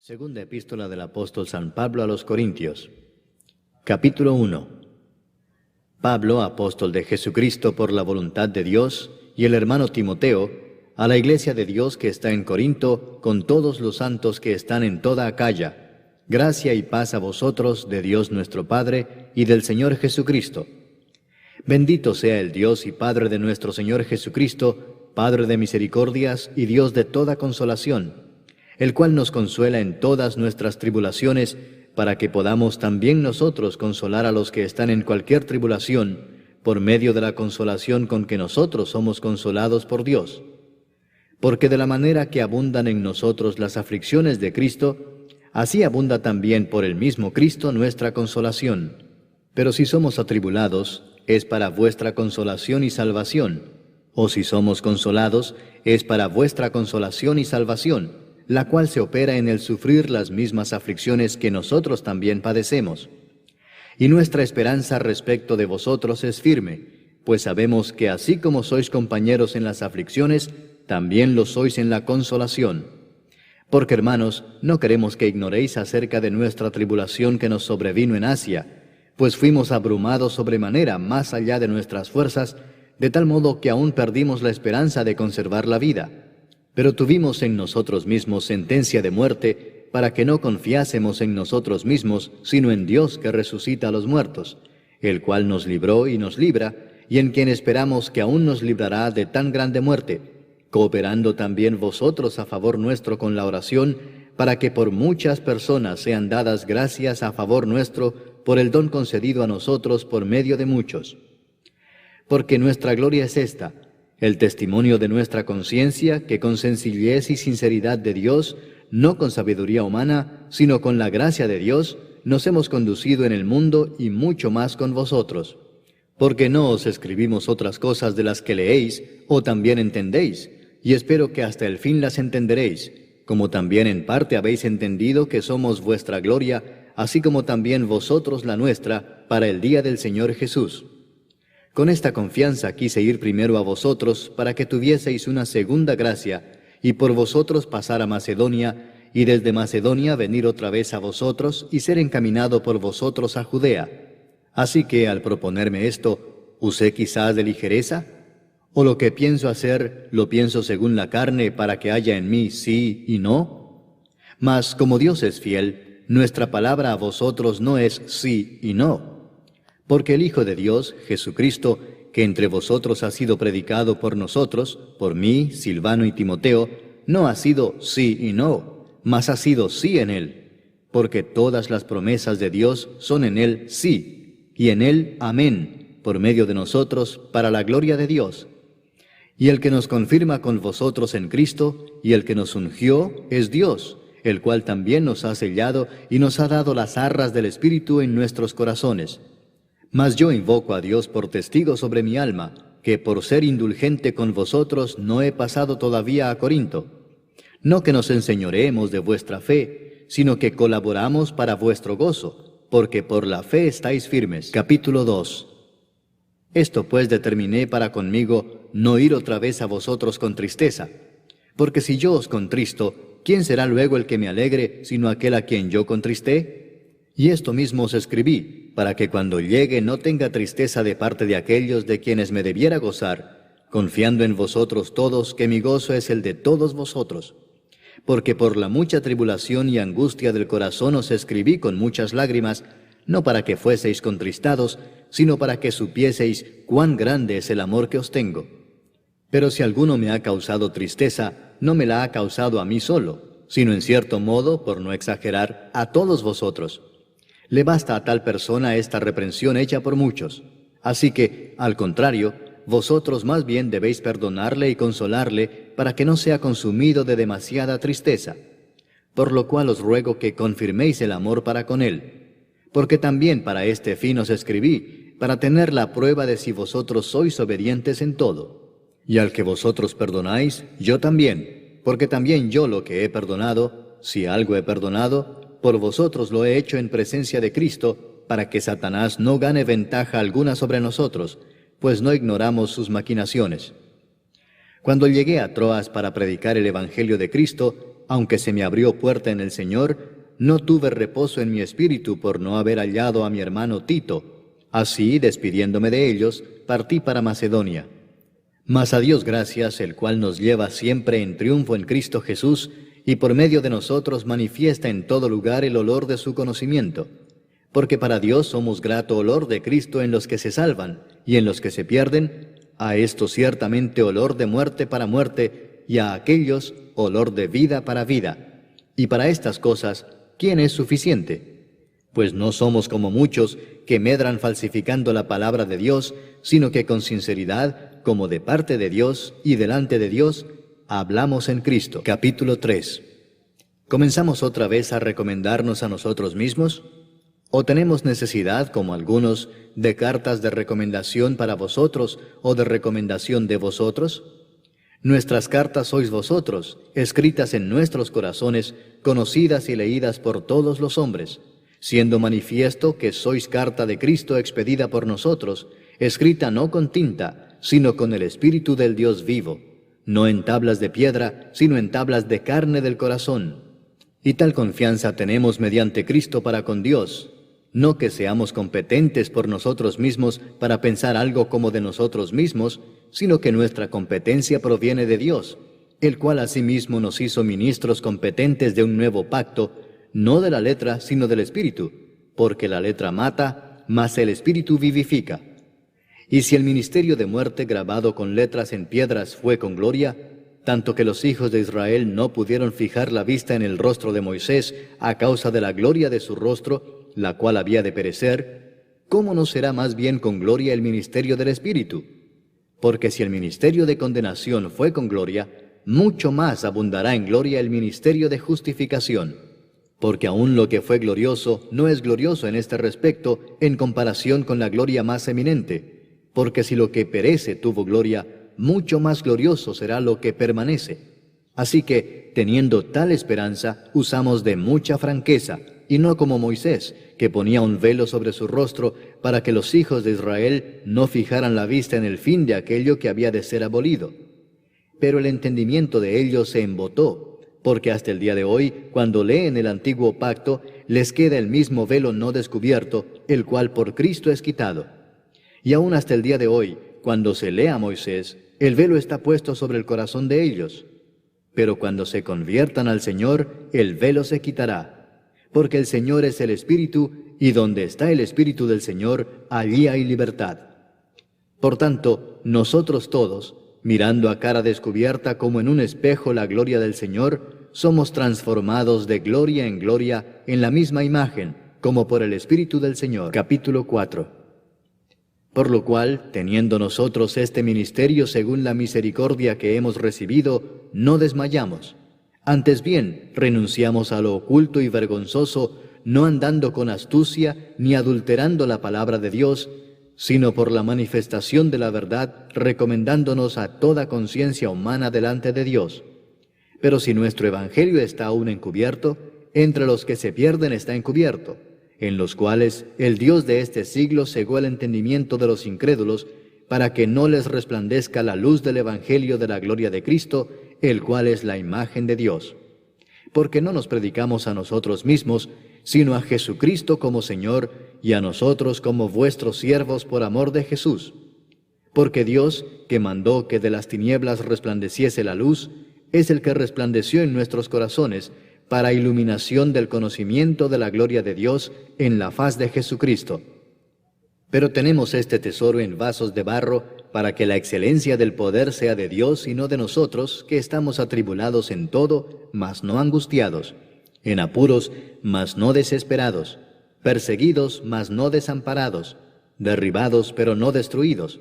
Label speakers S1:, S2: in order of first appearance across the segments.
S1: Segunda epístola del apóstol San Pablo a los Corintios. Capítulo 1. Pablo, apóstol de Jesucristo por la voluntad de Dios, y el hermano Timoteo, a la iglesia de Dios que está en Corinto, con todos los santos que están en toda Acaya. Gracia y paz a vosotros de Dios nuestro Padre y del Señor Jesucristo. Bendito sea el Dios y Padre de nuestro Señor Jesucristo, Padre de misericordias y Dios de toda consolación, el cual nos consuela en todas nuestras tribulaciones, para que podamos también nosotros consolar a los que están en cualquier tribulación, por medio de la consolación con que nosotros somos consolados por Dios. Porque de la manera que abundan en nosotros las aflicciones de Cristo, así abunda también por el mismo Cristo nuestra consolación. Pero si somos atribulados, es para vuestra consolación y salvación, o si somos consolados, es para vuestra consolación y salvación, la cual se opera en el sufrir las mismas aflicciones que nosotros también padecemos. Y nuestra esperanza respecto de vosotros es firme, pues sabemos que así como sois compañeros en las aflicciones, también lo sois en la consolación. Porque, hermanos, no queremos que ignoréis acerca de nuestra tribulación que nos sobrevino en Asia, pues fuimos abrumados sobremanera más allá de nuestras fuerzas, de tal modo que aún perdimos la esperanza de conservar la vida. Pero tuvimos en nosotros mismos sentencia de muerte, para que no confiásemos en nosotros mismos, sino en Dios que resucita a los muertos, el cual nos libró y nos libra, y en quien esperamos que aún nos librará de tan grande muerte, cooperando también vosotros a favor nuestro con la oración, para que por muchas personas sean dadas gracias a favor nuestro, por el don concedido a nosotros por medio de muchos. Porque nuestra gloria es esta, el testimonio de nuestra conciencia, que con sencillez y sinceridad de Dios, no con sabiduría humana, sino con la gracia de Dios, nos hemos conducido en el mundo y mucho más con vosotros. Porque no os escribimos otras cosas de las que leéis o también entendéis, y espero que hasta el fin las entenderéis, como también en parte habéis entendido que somos vuestra gloria, así como también vosotros la nuestra, para el día del Señor Jesús. Con esta confianza quise ir primero a vosotros, para que tuvieseis una segunda gracia, y por vosotros pasar a Macedonia, y desde Macedonia venir otra vez a vosotros, y ser encaminado por vosotros a Judea. Así que, al proponerme esto, ¿usé quizás de ligereza? ¿O lo que pienso hacer, lo pienso según la carne, para que haya en mí sí y no? Mas, como Dios es fiel, nuestra palabra a vosotros no es sí y no. Porque el Hijo de Dios, Jesucristo, que entre vosotros ha sido predicado por nosotros, por mí, Silvano y Timoteo, no ha sido sí y no, mas ha sido sí en Él, porque todas las promesas de Dios son en Él sí, y en Él amén, por medio de nosotros, para la gloria de Dios. Y el que nos confirma con vosotros en Cristo, y el que nos ungió, es Dios, el cual también nos ha sellado y nos ha dado las arras del Espíritu en nuestros corazones. Mas yo invoco a Dios por testigo sobre mi alma, que por ser indulgente con vosotros no he pasado todavía a Corinto. No que nos enseñoreemos de vuestra fe, sino que colaboramos para vuestro gozo, porque por la fe estáis firmes. Capítulo 2. Esto pues determiné para conmigo no ir otra vez a vosotros con tristeza. Porque si yo os contristo, ¿quién será luego el que me alegre, sino aquel a quien yo contristé? Y esto mismo os escribí, para que cuando llegue no tenga tristeza de parte de aquellos de quienes me debiera gozar, confiando en vosotros todos, que mi gozo es el de todos vosotros. Porque por la mucha tribulación y angustia del corazón os escribí con muchas lágrimas, no para que fueseis contristados, sino para que supieseis cuán grande es el amor que os tengo. Pero si alguno me ha causado tristeza, no me la ha causado a mí solo, sino en cierto modo, por no exagerar, a todos vosotros. Le basta a tal persona esta reprensión hecha por muchos. Así que, al contrario, vosotros más bien debéis perdonarle y consolarle, para que no sea consumido de demasiada tristeza. Por lo cual os ruego que confirméis el amor para con él. Porque también para este fin os escribí, para tener la prueba de si vosotros sois obedientes en todo. Y al que vosotros perdonáis, yo también, porque también yo lo que he perdonado, si algo he perdonado, por vosotros lo he hecho en presencia de Cristo, para que Satanás no gane ventaja alguna sobre nosotros, pues no ignoramos sus maquinaciones. Cuando llegué a Troas para predicar el Evangelio de Cristo, aunque se me abrió puerta en el Señor, no tuve reposo en mi espíritu por no haber hallado a mi hermano Tito. Así, despidiéndome de ellos, partí para Macedonia. Mas a Dios gracias, el cual nos lleva siempre en triunfo en Cristo Jesús, y por medio de nosotros manifiesta en todo lugar el olor de su conocimiento. Porque para Dios somos grato olor de Cristo en los que se salvan, y en los que se pierden, a estos ciertamente olor de muerte para muerte, y a aquellos olor de vida para vida. Y para estas cosas, ¿quién es suficiente? Pues no somos como muchos que medran falsificando la palabra de Dios, sino que con sinceridad, como de parte de Dios y delante de Dios, hablamos en Cristo. Capítulo 3. ¿Comenzamos otra vez a recomendarnos a nosotros mismos? ¿O tenemos necesidad, como algunos, de cartas de recomendación para vosotros o de recomendación de vosotros? Nuestras cartas sois vosotros, escritas en nuestros corazones, conocidas y leídas por todos los hombres, siendo manifiesto que sois carta de Cristo expedida por nosotros, escrita no con tinta, sino con el Espíritu del Dios vivo, no en tablas de piedra, sino en tablas de carne del corazón. Y tal confianza tenemos mediante Cristo para con Dios, no que seamos competentes por nosotros mismos para pensar algo como de nosotros mismos, sino que nuestra competencia proviene de Dios, el cual asimismo nos hizo ministros competentes de un nuevo pacto, no de la letra, sino del Espíritu, porque la letra mata, mas el Espíritu vivifica. Y si el ministerio de muerte grabado con letras en piedras fue con gloria, tanto que los hijos de Israel no pudieron fijar la vista en el rostro de Moisés a causa de la gloria de su rostro, la cual había de perecer, ¿cómo no será más bien con gloria el ministerio del Espíritu? Porque si el ministerio de condenación fue con gloria, mucho más abundará en gloria el ministerio de justificación. Porque aún lo que fue glorioso no es glorioso en este respecto en comparación con la gloria más eminente. Porque si lo que perece tuvo gloria, mucho más glorioso será lo que permanece. Así que, teniendo tal esperanza, usamos de mucha franqueza, y no como Moisés, que ponía un velo sobre su rostro para que los hijos de Israel no fijaran la vista en el fin de aquello que había de ser abolido. Pero el entendimiento de ellos se embotó, porque hasta el día de hoy, cuando leen el antiguo pacto, les queda el mismo velo no descubierto, el cual por Cristo es quitado. Y aún hasta el día de hoy, cuando se lee a Moisés, el velo está puesto sobre el corazón de ellos. Pero cuando se conviertan al Señor, el velo se quitará. Porque el Señor es el Espíritu, y donde está el Espíritu del Señor, allí hay libertad. Por tanto, nosotros todos, mirando a cara descubierta como en un espejo la gloria del Señor, somos transformados de gloria en gloria en la misma imagen, como por el Espíritu del Señor. Capítulo 4. Por lo cual, teniendo nosotros este ministerio según la misericordia que hemos recibido, no desmayamos. Antes bien, renunciamos a lo oculto y vergonzoso, no andando con astucia ni adulterando la palabra de Dios, sino por la manifestación de la verdad, recomendándonos a toda conciencia humana delante de Dios. Pero si nuestro evangelio está aún encubierto, entre los que se pierden está encubierto, en los cuales el Dios de este siglo cegó el entendimiento de los incrédulos, para que no les resplandezca la luz del evangelio de la gloria de Cristo, el cual es la imagen de Dios. Porque no nos predicamos a nosotros mismos, sino a Jesucristo como Señor, y a nosotros como vuestros siervos por amor de Jesús. Porque Dios, que mandó que de las tinieblas resplandeciese la luz, es el que resplandeció en nuestros corazones, para iluminación del conocimiento de la gloria de Dios en la faz de Jesucristo. Pero tenemos este tesoro en vasos de barro, para que la excelencia del poder sea de Dios y no de nosotros, que estamos atribulados en todo, mas no angustiados, en apuros, mas no desesperados, perseguidos, mas no desamparados, derribados, pero no destruidos,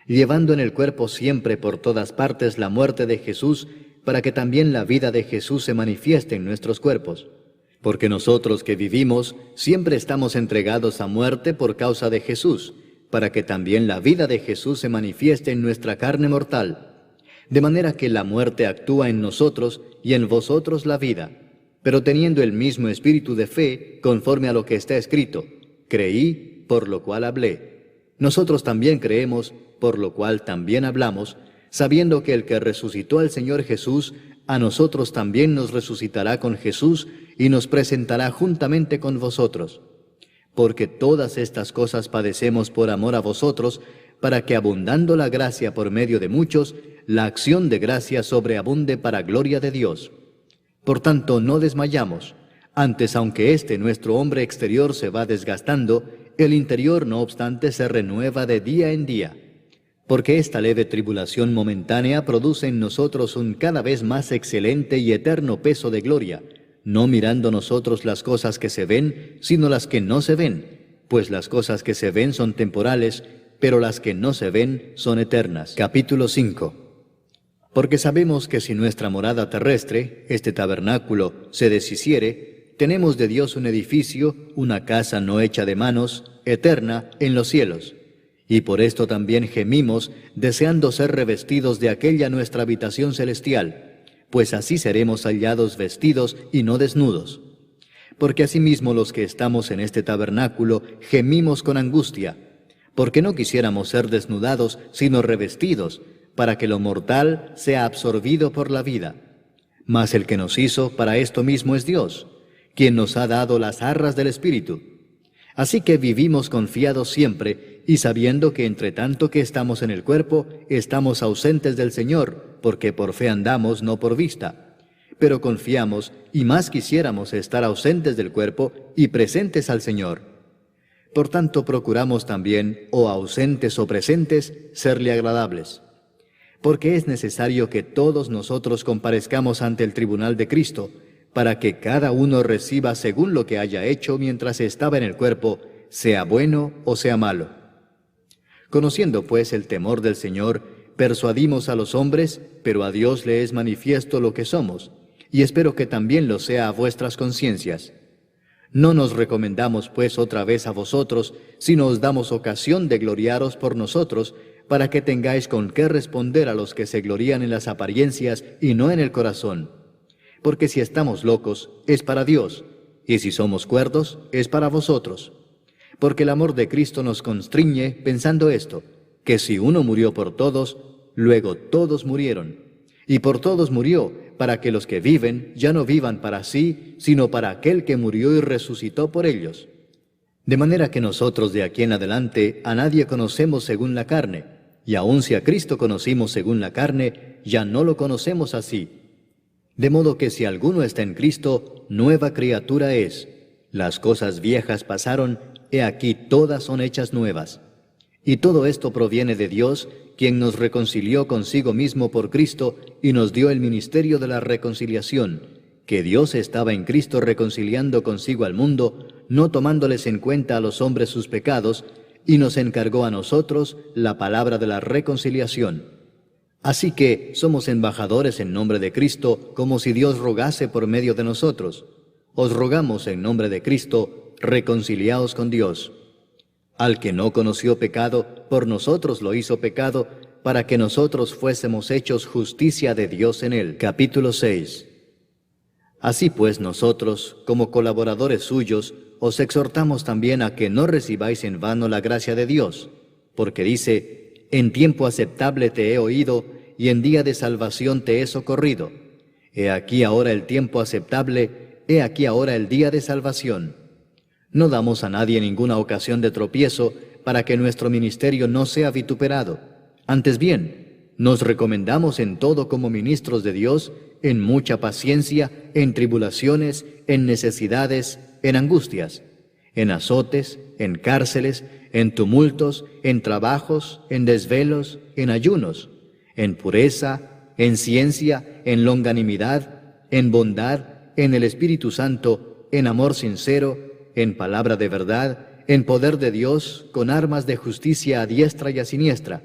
S1: llevando en el cuerpo siempre por todas partes la muerte de Jesús, para que también la vida de Jesús se manifieste en nuestros cuerpos. Porque nosotros que vivimos siempre estamos entregados a muerte por causa de Jesús, para que también la vida de Jesús se manifieste en nuestra carne mortal. De manera que la muerte actúa en nosotros y en vosotros la vida. Pero teniendo el mismo espíritu de fe, conforme a lo que está escrito, creí, por lo cual hablé. Nosotros también creemos, por lo cual también hablamos, sabiendo que el que resucitó al Señor Jesús, a nosotros también nos resucitará con Jesús y nos presentará juntamente con vosotros. Porque todas estas cosas padecemos por amor a vosotros, para que abundando la gracia por medio de muchos, la acción de gracia sobreabunde para gloria de Dios. Por tanto, no desmayamos. Antes, aunque nuestro hombre exterior se va desgastando, el interior, no obstante, se renueva de día en día. Porque esta leve tribulación momentánea produce en nosotros un cada vez más excelente y eterno peso de gloria, no mirando nosotros las cosas que se ven, sino las que no se ven, pues las cosas que se ven son temporales, pero las que no se ven son eternas. Capítulo 5. Porque sabemos que si nuestra morada terrestre, este tabernáculo, se deshiciere, tenemos de Dios un edificio, una casa no hecha de manos, eterna en los cielos. Y por esto también gemimos, deseando ser revestidos de aquella nuestra habitación celestial, pues así seremos hallados vestidos y no desnudos. Porque asimismo los que estamos en este tabernáculo gemimos con angustia, porque no quisiéramos ser desnudados, sino revestidos, para que lo mortal sea absorbido por la vida. Mas el que nos hizo para esto mismo es Dios, quien nos ha dado las arras del Espíritu. Así que vivimos confiados siempre, y sabiendo que entre tanto que estamos en el cuerpo, estamos ausentes del Señor, porque por fe andamos, no por vista. Pero confiamos, y más quisiéramos estar ausentes del cuerpo y presentes al Señor. Por tanto procuramos también, o ausentes o presentes, serle agradables. Porque es necesario que todos nosotros comparezcamos ante el tribunal de Cristo, para que cada uno reciba según lo que haya hecho mientras estaba en el cuerpo, sea bueno o sea malo. Conociendo pues el temor del Señor, persuadimos a los hombres, pero a Dios le es manifiesto lo que somos, y espero que también lo sea a vuestras conciencias. No nos recomendamos pues otra vez a vosotros, sino os damos ocasión de gloriaros por nosotros, para que tengáis con qué responder a los que se glorían en las apariencias y no en el corazón. Porque si estamos locos, es para Dios, y si somos cuerdos, es para vosotros. Porque el amor de Cristo nos constriñe pensando esto, que si uno murió por todos, luego todos murieron. Y por todos murió, para que los que viven ya no vivan para sí, sino para aquel que murió y resucitó por ellos. De manera que nosotros de aquí en adelante a nadie conocemos según la carne, y aun si a Cristo conocimos según la carne, ya no lo conocemos así. De modo que si alguno está en Cristo, nueva criatura es. Las cosas viejas pasaron, he aquí todas son hechas nuevas. Y todo esto proviene de Dios, quien nos reconcilió consigo mismo por Cristo y nos dio el ministerio de la reconciliación, que Dios estaba en Cristo reconciliando consigo al mundo, no tomándoles en cuenta a los hombres sus pecados, y nos encargó a nosotros la palabra de la reconciliación. Así que somos embajadores en nombre de Cristo, como si Dios rogase por medio de nosotros. Os rogamos en nombre de Cristo, reconciliaos con Dios. Al que no conoció pecado, por nosotros lo hizo pecado, para que nosotros fuésemos hechos justicia de Dios en él. Capítulo 6. Así pues nosotros, como colaboradores suyos, os exhortamos también a que no recibáis en vano la gracia de Dios, porque dice, en tiempo aceptable te he oído, y en día de salvación te he socorrido. He aquí ahora el tiempo aceptable, he aquí ahora el día de salvación. No damos a nadie ninguna ocasión de tropiezo, para que nuestro ministerio no sea vituperado. Antes bien, nos recomendamos en todo como ministros de Dios, en mucha paciencia, en tribulaciones, en necesidades, en angustias, en azotes, en cárceles, en tumultos, en trabajos, en desvelos, en ayunos, en pureza, en ciencia, en longanimidad, en bondad, en el Espíritu Santo, en amor sincero, en palabra de verdad, en poder de Dios, con armas de justicia a diestra y a siniestra,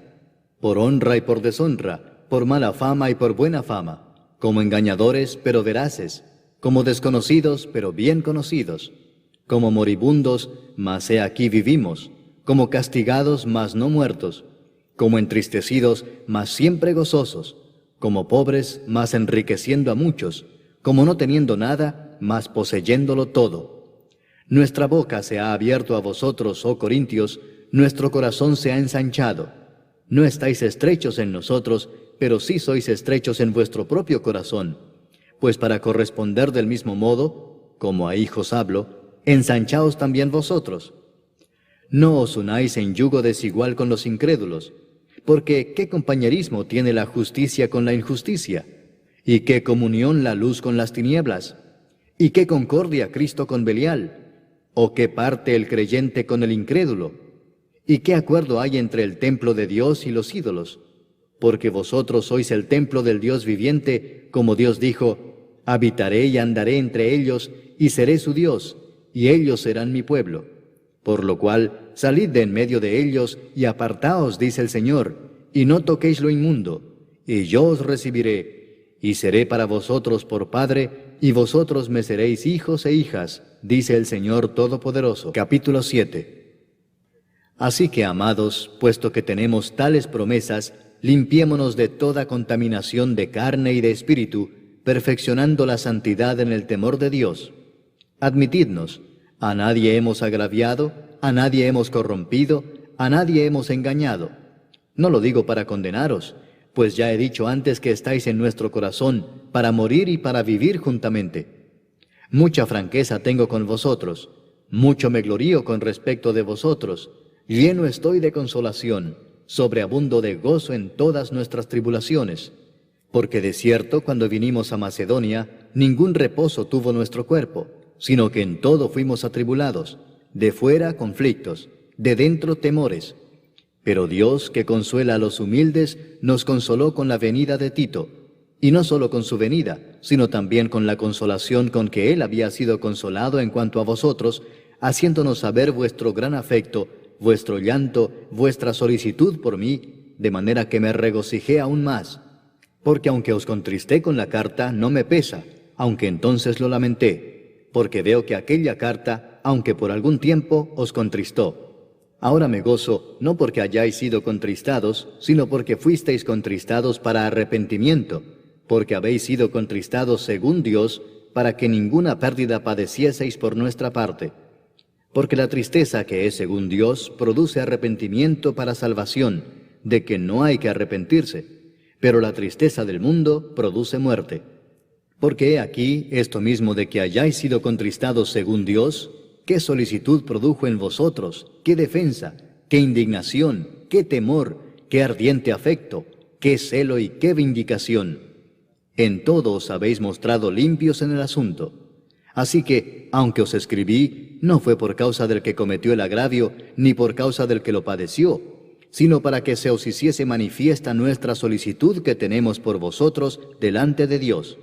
S1: por honra y por deshonra, por mala fama y por buena fama, como engañadores pero veraces, como desconocidos pero bien conocidos, como moribundos, mas he aquí vivimos, como castigados, mas no muertos, como entristecidos, mas siempre gozosos, como pobres, mas enriqueciendo a muchos, como no teniendo nada, mas poseyéndolo todo. Nuestra boca se ha abierto a vosotros, oh Corintios, nuestro corazón se ha ensanchado. No estáis estrechos en nosotros, pero sí sois estrechos en vuestro propio corazón, pues para corresponder del mismo modo, como a hijos hablo, ensanchaos también vosotros. No os unáis en yugo desigual con los incrédulos, porque ¿qué compañerismo tiene la justicia con la injusticia? ¿Y qué comunión la luz con las tinieblas? ¿Y qué concordia Cristo con Belial? ¿O qué parte el creyente con el incrédulo? ¿Y qué acuerdo hay entre el templo de Dios y los ídolos? Porque vosotros sois el templo del Dios viviente, como Dios dijo, habitaré y andaré entre ellos, y seré su Dios, y ellos serán mi pueblo. Por lo cual, salid de en medio de ellos, y apartaos, dice el Señor, y no toquéis lo inmundo, y yo os recibiré, y seré para vosotros por Padre, y vosotros me seréis hijos e hijas, dice el Señor Todopoderoso. Capítulo 7. Así que, amados, puesto que tenemos tales promesas, limpiémonos de toda contaminación de carne y de espíritu, perfeccionando la santidad en el temor de Dios. Admitidnos, a nadie hemos agraviado, a nadie hemos corrompido, a nadie hemos engañado. No lo digo para condenaros, pues ya he dicho antes que estáis en nuestro corazón, para morir y para vivir juntamente. Mucha franqueza tengo con vosotros, mucho me glorío con respecto de vosotros, lleno estoy de consolación, sobreabundo de gozo en todas nuestras tribulaciones, porque de cierto cuando vinimos a Macedonia, ningún reposo tuvo nuestro cuerpo, sino que en todo fuimos atribulados, de fuera conflictos, de dentro temores. Pero Dios, que consuela a los humildes, nos consoló con la venida de Tito, y no solo con su venida, sino también con la consolación con que él había sido consolado en cuanto a vosotros, haciéndonos saber vuestro gran afecto, vuestro llanto, vuestra solicitud por mí, de manera que me regocijé aún más. Porque aunque os contristé con la carta, no me pesa, aunque entonces lo lamenté, porque veo que aquella carta, aunque por algún tiempo, os contristó. Ahora me gozo, no porque hayáis sido contristados, sino porque fuisteis contristados para arrepentimiento, porque habéis sido contristados según Dios, para que ninguna pérdida padecieseis por nuestra parte. Porque la tristeza que es según Dios produce arrepentimiento para salvación, de que no hay que arrepentirse, pero la tristeza del mundo produce muerte. Porque he aquí esto mismo de que hayáis sido contristados según Dios, qué solicitud produjo en vosotros, qué defensa, qué indignación, qué temor, qué ardiente afecto, qué celo y qué vindicación. En todo os habéis mostrado limpios en el asunto. Así que, aunque os escribí, no fue por causa del que cometió el agravio, ni por causa del que lo padeció, sino para que se os hiciese manifiesta nuestra solicitud que tenemos por vosotros delante de Dios.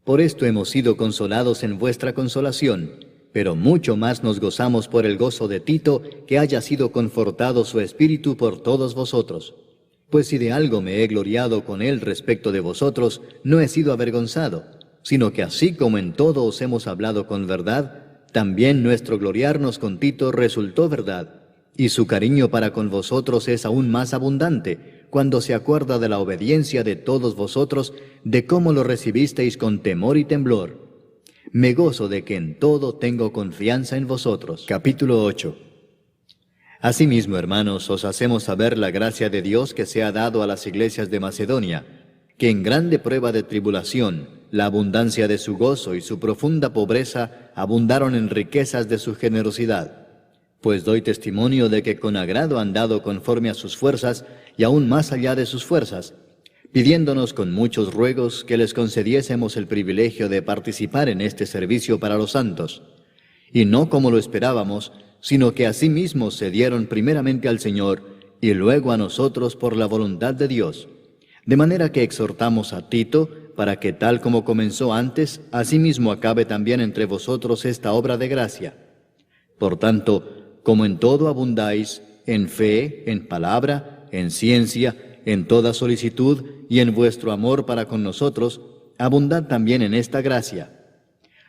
S1: Por esto hemos sido consolados en vuestra consolación, pero mucho más nos gozamos por el gozo de Tito, que haya sido confortado su espíritu por todos vosotros. Pues si de algo me he gloriado con él respecto de vosotros, no he sido avergonzado, sino que así como en todo os hemos hablado con verdad, también nuestro gloriarnos con Tito resultó verdad, y su cariño para con vosotros es aún más abundante, cuando se acuerda de la obediencia de todos vosotros, de cómo lo recibisteis con temor y temblor. Me gozo de que en todo tengo confianza en vosotros. Capítulo 8. Asimismo, hermanos, os hacemos saber la gracia de Dios que se ha dado a las iglesias de Macedonia, que en grande prueba de tribulación, la abundancia de su gozo y su profunda pobreza abundaron en riquezas de su generosidad. Pues doy testimonio de que con agrado han dado conforme a sus fuerzas y aún más allá de sus fuerzas, pidiéndonos con muchos ruegos que les concediésemos el privilegio de participar en este servicio para los santos. Y no como lo esperábamos, sino que asimismo se dieron primeramente al Señor y luego a nosotros por la voluntad de Dios. De manera que exhortamos a Tito, para que tal como comenzó antes, asimismo acabe también entre vosotros esta obra de gracia. Por tanto, como en todo abundáis, en fe, en palabra, en ciencia, en toda solicitud y en vuestro amor para con nosotros, abundad también en esta gracia.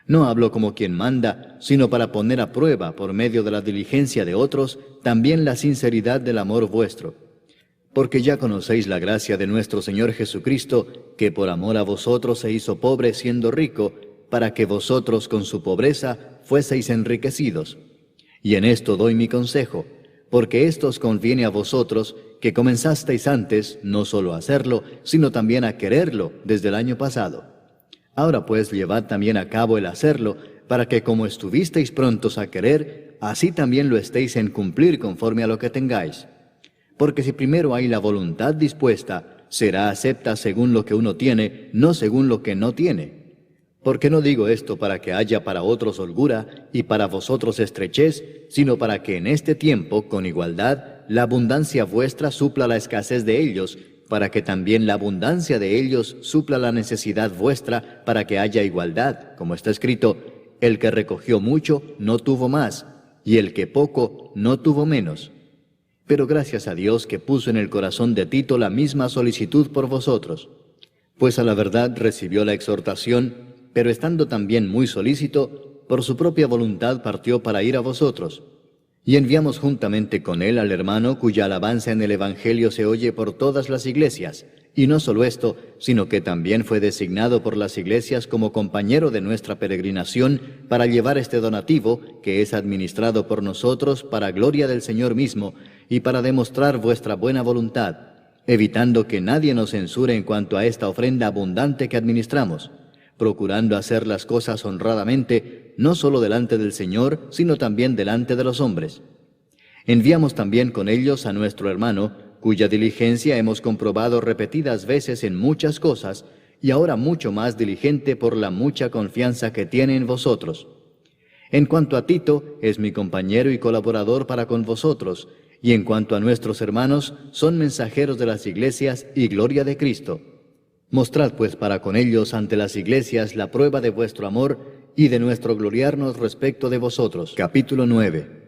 S1: No hablo como quien manda, sino para poner a prueba, por medio de la diligencia de otros, también la sinceridad del amor vuestro. Porque ya conocéis la gracia de nuestro Señor Jesucristo, que por amor a vosotros se hizo pobre siendo rico, para que vosotros con su pobreza fueseis enriquecidos. Y en esto doy mi consejo, porque esto os conviene a vosotros, que comenzasteis antes, no solo a hacerlo, sino también a quererlo desde el año pasado. Ahora pues llevad también a cabo el hacerlo, para que como estuvisteis prontos a querer, así también lo estéis en cumplir conforme a lo que tengáis. Porque si primero hay la voluntad dispuesta, será acepta según lo que uno tiene, no según lo que no tiene. Porque no digo esto para que haya para otros holgura y para vosotros estrechez, sino para que en este tiempo, con igualdad, la abundancia vuestra supla la escasez de ellos, para que también la abundancia de ellos supla la necesidad vuestra, para que haya igualdad, como está escrito, el que recogió mucho no tuvo más, y el que poco no tuvo menos. Pero gracias a Dios que puso en el corazón de Tito la misma solicitud por vosotros. Pues a la verdad recibió la exhortación, pero estando también muy solícito, por su propia voluntad partió para ir a vosotros. Y enviamos juntamente con él al hermano cuya alabanza en el Evangelio se oye por todas las iglesias, y no solo esto, sino que también fue designado por las iglesias como compañero de nuestra peregrinación para llevar este donativo, que es administrado por nosotros para gloria del Señor mismo, y para demostrar vuestra buena voluntad, evitando que nadie nos censure en cuanto a esta ofrenda abundante que administramos, procurando hacer las cosas honradamente, no solo delante del Señor, sino también delante de los hombres. Enviamos también con ellos a nuestro hermano, cuya diligencia hemos comprobado repetidas veces en muchas cosas, y ahora mucho más diligente por la mucha confianza que tiene en vosotros. En cuanto a Tito, es mi compañero y colaborador para con vosotros, y en cuanto a nuestros hermanos, son mensajeros de las iglesias y gloria de Cristo. Mostrad pues para con ellos ante las iglesias la prueba de vuestro amor y de nuestro gloriarnos respecto de vosotros. Capítulo 9.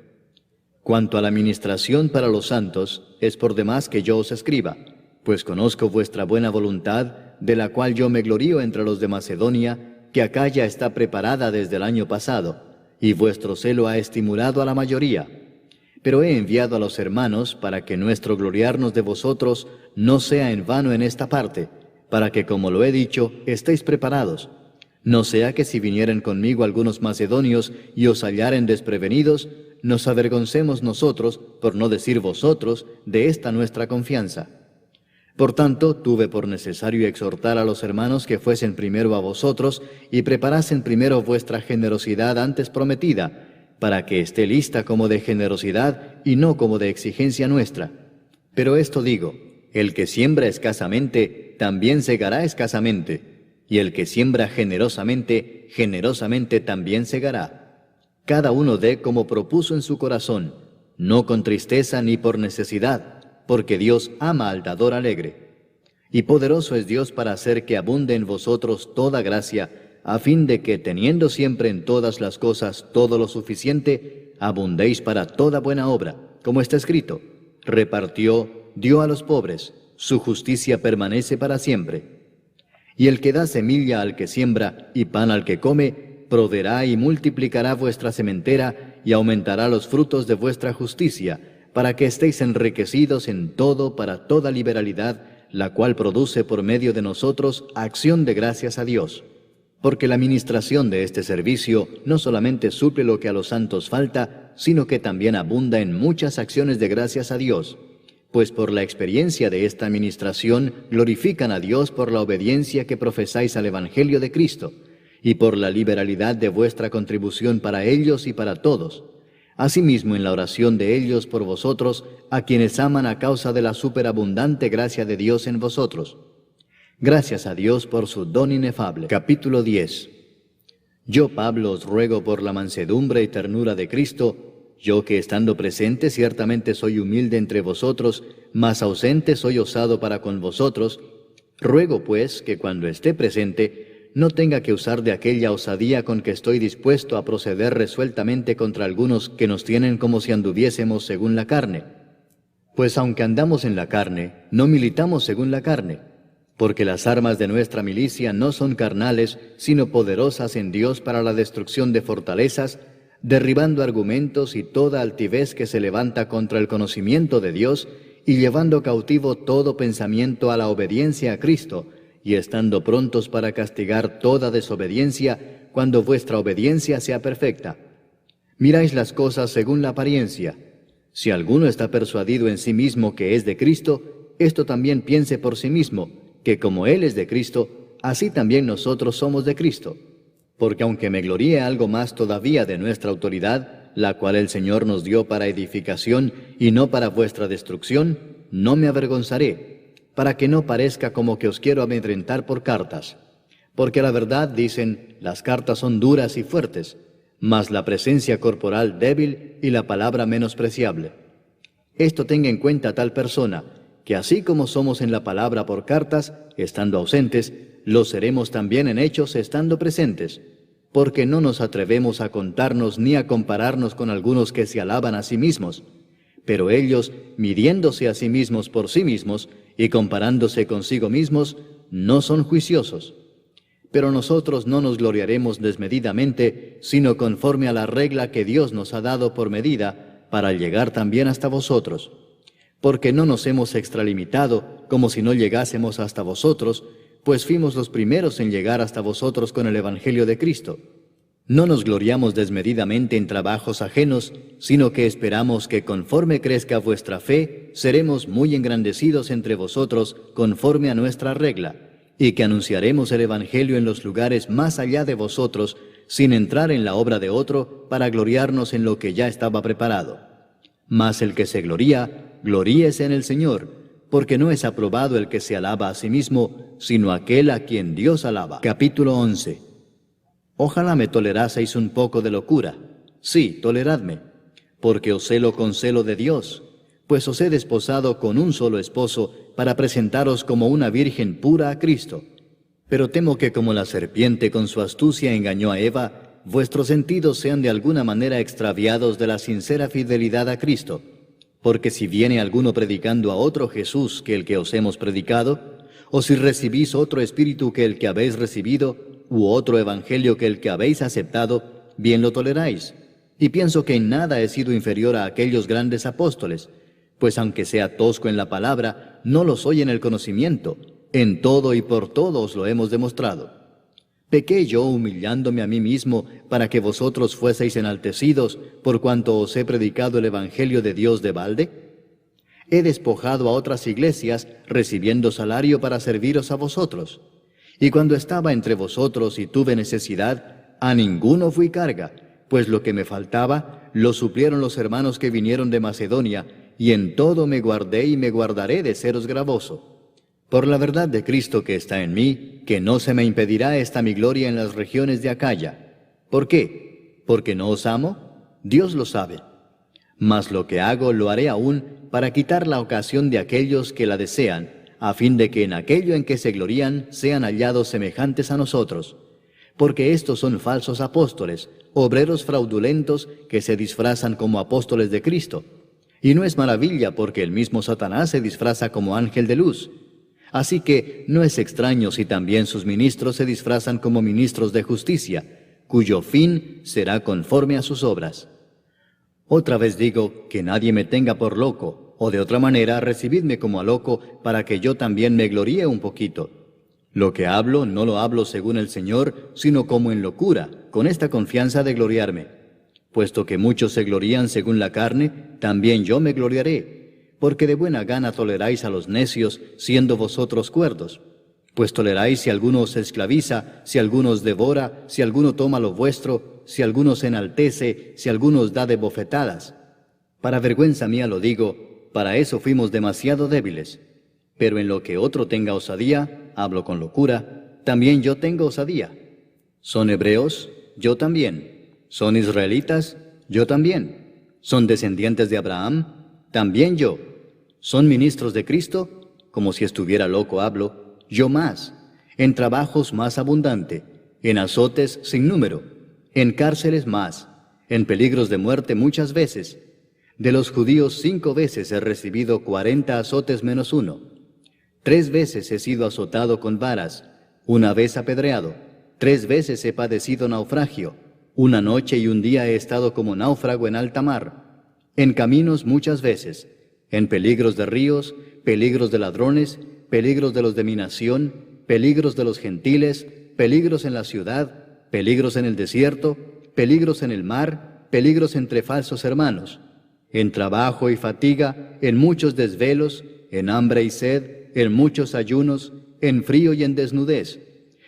S1: Cuanto a la ministración para los santos, es por demás que yo os escriba, pues conozco vuestra buena voluntad, de la cual yo me glorío entre los de Macedonia, que acá ya está preparada desde el año pasado, y vuestro celo ha estimulado a la mayoría. Pero he enviado a los hermanos para que nuestro gloriarnos de vosotros no sea en vano en esta parte, para que, como lo he dicho, estéis preparados. No sea que si vinieren conmigo algunos macedonios y os hallaren desprevenidos, nos avergoncemos nosotros, por no decir vosotros, de esta nuestra confianza. Por tanto, tuve por necesario exhortar a los hermanos que fuesen primero a vosotros y preparasen primero vuestra generosidad antes prometida, para que esté lista como de generosidad y no como de exigencia nuestra. Pero esto digo, el que siembra escasamente, también segará escasamente, y el que siembra generosamente, generosamente también segará. Cada uno dé como propuso en su corazón, no con tristeza ni por necesidad, porque Dios ama al dador alegre. Y poderoso es Dios para hacer que abunde en vosotros toda gracia, a fin de que, teniendo siempre en todas las cosas todo lo suficiente, abundéis para toda buena obra, como está escrito, repartió, dio a los pobres, su justicia permanece para siempre. Y el que da semilla al que siembra y pan al que come, proveerá y multiplicará vuestra sementera y aumentará los frutos de vuestra justicia, para que estéis enriquecidos en todo para toda liberalidad, la cual produce por medio de nosotros acción de gracias a Dios. Porque la ministración de este servicio no solamente suple lo que a los santos falta, sino que también abunda en muchas acciones de gracias a Dios. Pues por la experiencia de esta ministración glorifican a Dios por la obediencia que profesáis al Evangelio de Cristo, y por la liberalidad de vuestra contribución para ellos y para todos. Asimismo, en la oración de ellos por vosotros, a quienes aman a causa de la superabundante gracia de Dios en vosotros. Gracias a Dios por su don inefable. Capítulo 10. Yo, Pablo, os ruego por la mansedumbre y ternura de Cristo, yo que estando presente ciertamente soy humilde entre vosotros, mas ausente soy osado para con vosotros, ruego pues que cuando esté presente, no tenga que usar de aquella osadía con que estoy dispuesto a proceder resueltamente contra algunos que nos tienen como si anduviésemos según la carne. Pues aunque andamos en la carne, no militamos según la carne, porque las armas de nuestra milicia no son carnales, sino poderosas en Dios para la destrucción de fortalezas, derribando argumentos y toda altivez que se levanta contra el conocimiento de Dios, y llevando cautivo todo pensamiento a la obediencia a Cristo, y estando prontos para castigar toda desobediencia, cuando vuestra obediencia sea perfecta. Miráis las cosas según la apariencia. Si alguno está persuadido en sí mismo que es de Cristo, esto también piense por sí mismo, que como Él es de Cristo, así también nosotros somos de Cristo. Porque aunque me gloríe algo más todavía de nuestra autoridad, la cual el Señor nos dio para edificación y no para vuestra destrucción, no me avergonzaré, para que no parezca como que os quiero amedrentar por cartas. Porque la verdad, dicen, las cartas son duras y fuertes, mas la presencia corporal débil y la palabra menospreciable. Esto tenga en cuenta tal persona, que así como somos en la palabra por cartas, estando ausentes, lo seremos también en hechos estando presentes, porque no nos atrevemos a contarnos ni a compararnos con algunos que se alaban a sí mismos, pero ellos, midiéndose a sí mismos por sí mismos y comparándose consigo mismos, no son juiciosos. Pero nosotros no nos gloriaremos desmedidamente, sino conforme a la regla que Dios nos ha dado por medida, para llegar también hasta vosotros. Porque no nos hemos extralimitado, como si no llegásemos hasta vosotros, pues fuimos los primeros en llegar hasta vosotros con el Evangelio de Cristo. No nos gloriamos desmedidamente en trabajos ajenos, sino que esperamos que conforme crezca vuestra fe, seremos muy engrandecidos entre vosotros conforme a nuestra regla, y que anunciaremos el Evangelio en los lugares más allá de vosotros, sin entrar en la obra de otro, para gloriarnos en lo que ya estaba preparado. Mas el que se gloría, gloríese en el Señor, porque no es aprobado el que se alaba a sí mismo, sino aquel a quien Dios alaba. Capítulo 11. Ojalá me toleraseis un poco de locura. Sí, toleradme, porque os celo con celo de Dios, pues os he desposado con un solo esposo, para presentaros como una virgen pura a Cristo. Pero temo que como la serpiente con su astucia engañó a Eva, vuestros sentidos sean de alguna manera extraviados de la sincera fidelidad a Cristo. Porque si viene alguno predicando a otro Jesús que el que os hemos predicado, o si recibís otro espíritu que el que habéis recibido, u otro evangelio que el que habéis aceptado, bien lo toleráis. Y pienso que en nada he sido inferior a aquellos grandes apóstoles, pues aunque sea tosco en la palabra, no lo soy en el conocimiento. En todo y por todo os lo hemos demostrado. ¿Pequé yo humillándome a mí mismo para que vosotros fueseis enaltecidos por cuanto os he predicado el Evangelio de Dios de balde? He despojado a otras iglesias, recibiendo salario para serviros a vosotros. Y cuando estaba entre vosotros y tuve necesidad, a ninguno fui carga, pues lo que me faltaba lo suplieron los hermanos que vinieron de Macedonia, y en todo me guardé y me guardaré de seros gravoso. Por la verdad de Cristo que está en mí, que no se me impedirá esta mi gloria en las regiones de Acaya. ¿Por qué? ¿Porque no os amo? Dios lo sabe. Mas lo que hago lo haré aún para quitar la ocasión de aquellos que la desean, a fin de que en aquello en que se glorían sean hallados semejantes a nosotros. Porque estos son falsos apóstoles, obreros fraudulentos que se disfrazan como apóstoles de Cristo. Y no es maravilla, porque el mismo Satanás se disfraza como ángel de luz. Así que no es extraño si también sus ministros se disfrazan como ministros de justicia, cuyo fin será conforme a sus obras. Otra vez digo, que nadie me tenga por loco, o de otra manera recibidme como a loco, para que yo también me gloríe un poquito. Lo que hablo, no lo hablo según el Señor, sino como en locura, con esta confianza de gloriarme. Puesto que muchos se glorían según la carne, también yo me gloriaré, porque de buena gana toleráis a los necios, siendo vosotros cuerdos. Pues toleráis si alguno os esclaviza, si alguno os devora, si alguno toma lo vuestro, si alguno se enaltece, si alguno os da de bofetadas. Para vergüenza mía lo digo, para eso fuimos demasiado débiles. Pero en lo que otro tenga osadía, hablo con locura, también yo tengo osadía. ¿Son hebreos? Yo también. ¿Son israelitas? Yo también. ¿Son descendientes de Abraham? También yo. ¿Son ministros de Cristo? Como si estuviera loco hablo, yo más. En trabajos más abundante, en azotes sin número, en cárceles más, en peligros de muerte muchas veces. De los judíos 5 veces he recibido 40 azotes menos 1. 3 veces he sido azotado con varas, 1 vez apedreado, 3 veces he padecido naufragio, 1 noche y 1 día he estado como náufrago en alta mar, en caminos muchas veces, en peligros de ríos, peligros de ladrones, peligros de los de mi nación, peligros de los gentiles, peligros en la ciudad, peligros en el desierto, peligros en el mar, peligros entre falsos hermanos, en trabajo y fatiga, en muchos desvelos, en hambre y sed, en muchos ayunos, en frío y en desnudez,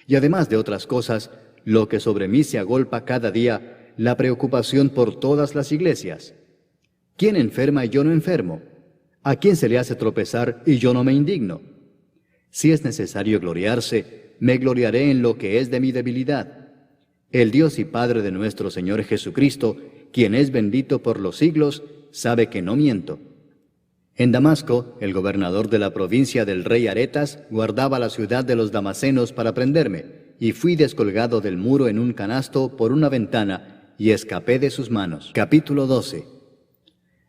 S1: Y además de otras cosas, lo que sobre mí se agolpa cada día, la preocupación por todas las iglesias. ¿Quién enferma y yo no enfermo? ¿A quién se le hace tropezar y yo no me indigno? Si es necesario gloriarse, me gloriaré en lo que es de mi debilidad. El Dios y Padre de nuestro Señor Jesucristo, quien es bendito por los siglos, sabe que no miento. En Damasco, el gobernador de la provincia del rey Aretas guardaba la ciudad de los damasenos para prenderme, y fui descolgado del muro en un canasto por una ventana, y escapé de sus manos. Capítulo 12.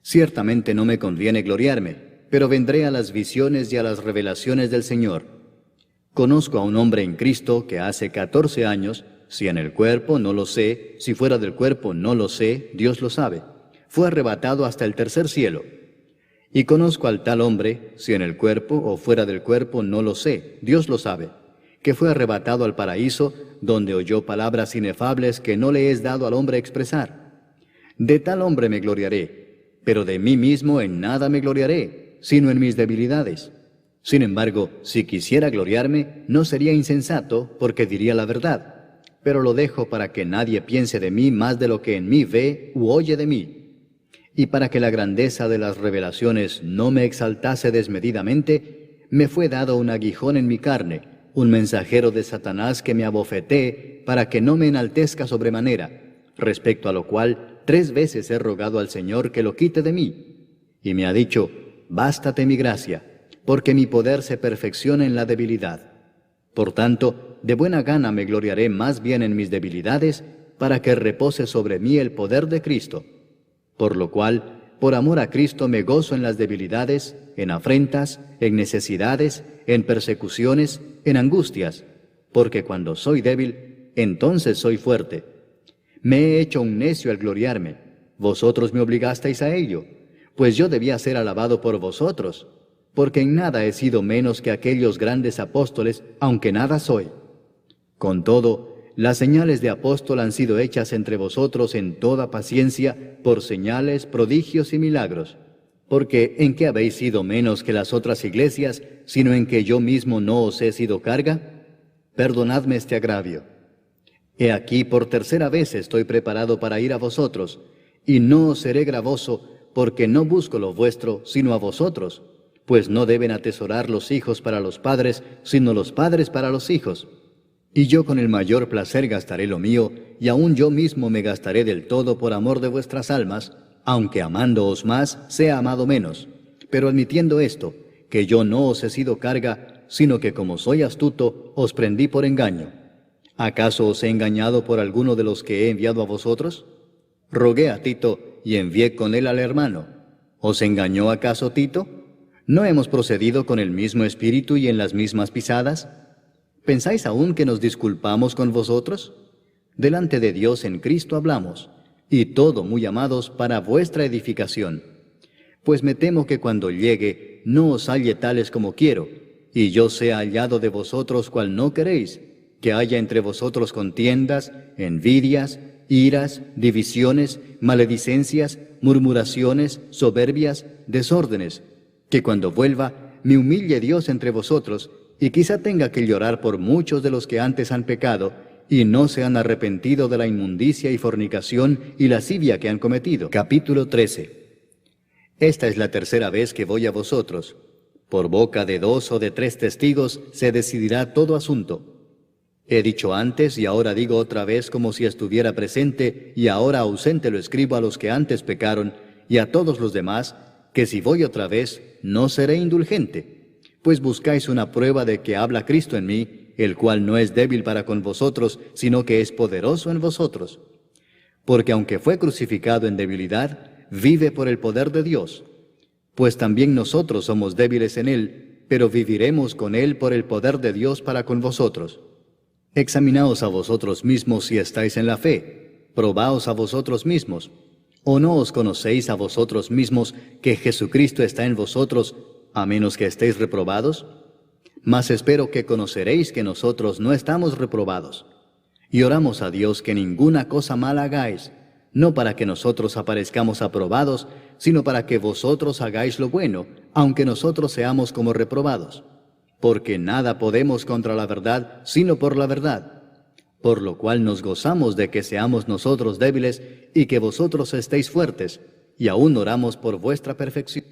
S1: Ciertamente no me conviene gloriarme, pero vendré a las visiones y a las revelaciones del Señor. Conozco a un hombre en Cristo que hace 14 años, si en el cuerpo no lo sé, si fuera del cuerpo no lo sé, Dios lo sabe, fue arrebatado hasta el tercer cielo. Y conozco al tal hombre, si en el cuerpo o fuera del cuerpo no lo sé, Dios lo sabe, que fue arrebatado al paraíso, donde oyó palabras inefables que no le es dado al hombre expresar. De tal hombre me gloriaré, pero de mí mismo en nada me gloriaré, sino en mis debilidades. Sin embargo, si quisiera gloriarme, no sería insensato, porque diría la verdad, pero lo dejo para que nadie piense de mí más de lo que en mí ve u oye de mí. Y para que la grandeza de las revelaciones no me exaltase desmedidamente, me fue dado un aguijón en mi carne, un mensajero de Satanás que me abofetee para que no me enaltezca sobremanera, respecto a lo cual 3 veces he rogado al Señor que lo quite de mí. Y me ha dicho, bástate mi gracia, porque mi poder se perfecciona en la debilidad. Por tanto, de buena gana me gloriaré más bien en mis debilidades, para que repose sobre mí el poder de Cristo. Por lo cual, por amor a Cristo me gozo en las debilidades, en afrentas, en necesidades, en persecuciones, en angustias, porque cuando soy débil, entonces soy fuerte. Me he hecho un necio al gloriarme, vosotros me obligasteis a ello, pues yo debía ser alabado por vosotros, porque en nada he sido menos que aquellos grandes apóstoles, aunque nada soy. Con todo, las señales de apóstol han sido hechas entre vosotros en toda paciencia, por señales, prodigios y milagros. Porque ¿en qué habéis sido menos que las otras iglesias, sino en que yo mismo no os he sido carga? Perdonadme este agravio. He aquí, por 3ª vez estoy preparado para ir a vosotros, y no os seré gravoso, porque no busco lo vuestro, sino a vosotros, pues no deben atesorar los hijos para los padres, sino los padres para los hijos. Y yo con el mayor placer gastaré lo mío, y aun yo mismo me gastaré del todo por amor de vuestras almas, aunque amándoos más, sea amado menos. Pero admitiendo esto, que yo no os he sido carga, sino que como soy astuto, os prendí por engaño. ¿Acaso os he engañado por alguno de los que he enviado a vosotros? Rogué a Tito, y envié con él al hermano. ¿Os engañó acaso Tito? ¿No hemos procedido con el mismo espíritu y en las mismas pisadas? ¿Pensáis aún que nos disculpamos con vosotros? Delante de Dios en Cristo hablamos, y todo, muy amados, para vuestra edificación. Pues me temo que cuando llegue, no os halle tales como quiero, y yo sea hallado de vosotros cual no queréis, que haya entre vosotros contiendas, envidias, iras, divisiones, maledicencias, murmuraciones, soberbias, desórdenes, que cuando vuelva, me humille Dios entre vosotros, y quizá tenga que llorar por muchos de los que antes han pecado, y no se han arrepentido de la inmundicia y fornicación y lascivia que han cometido. Capítulo 13. Esta es la 3ª vez que voy a vosotros. Por boca de 2 o de 3 testigos se decidirá todo asunto. He dicho antes y ahora digo otra vez como si estuviera presente, y ahora ausente lo escribo a los que antes pecaron, y a todos los demás, que si voy otra vez, no seré indulgente. Pues buscáis una prueba de que habla Cristo en mí, el cual no es débil para con vosotros, sino que es poderoso en vosotros. Porque aunque fue crucificado en debilidad, vive por el poder de Dios. Pues también nosotros somos débiles en él, pero viviremos con él por el poder de Dios para con vosotros. Examinaos a vosotros mismos si estáis en la fe, probaos a vosotros mismos. ¿O no os conocéis a vosotros mismos que Jesucristo está en vosotros, a menos que estéis reprobados? Mas espero que conoceréis que nosotros no estamos reprobados. Y oramos a Dios que ninguna cosa mala hagáis, no para que nosotros aparezcamos aprobados, sino para que vosotros hagáis lo bueno, aunque nosotros seamos como reprobados. porque nada podemos contra la verdad, sino por la verdad. Por lo cual nos gozamos de que seamos nosotros débiles y que vosotros estéis fuertes, y aún oramos por vuestra perfección.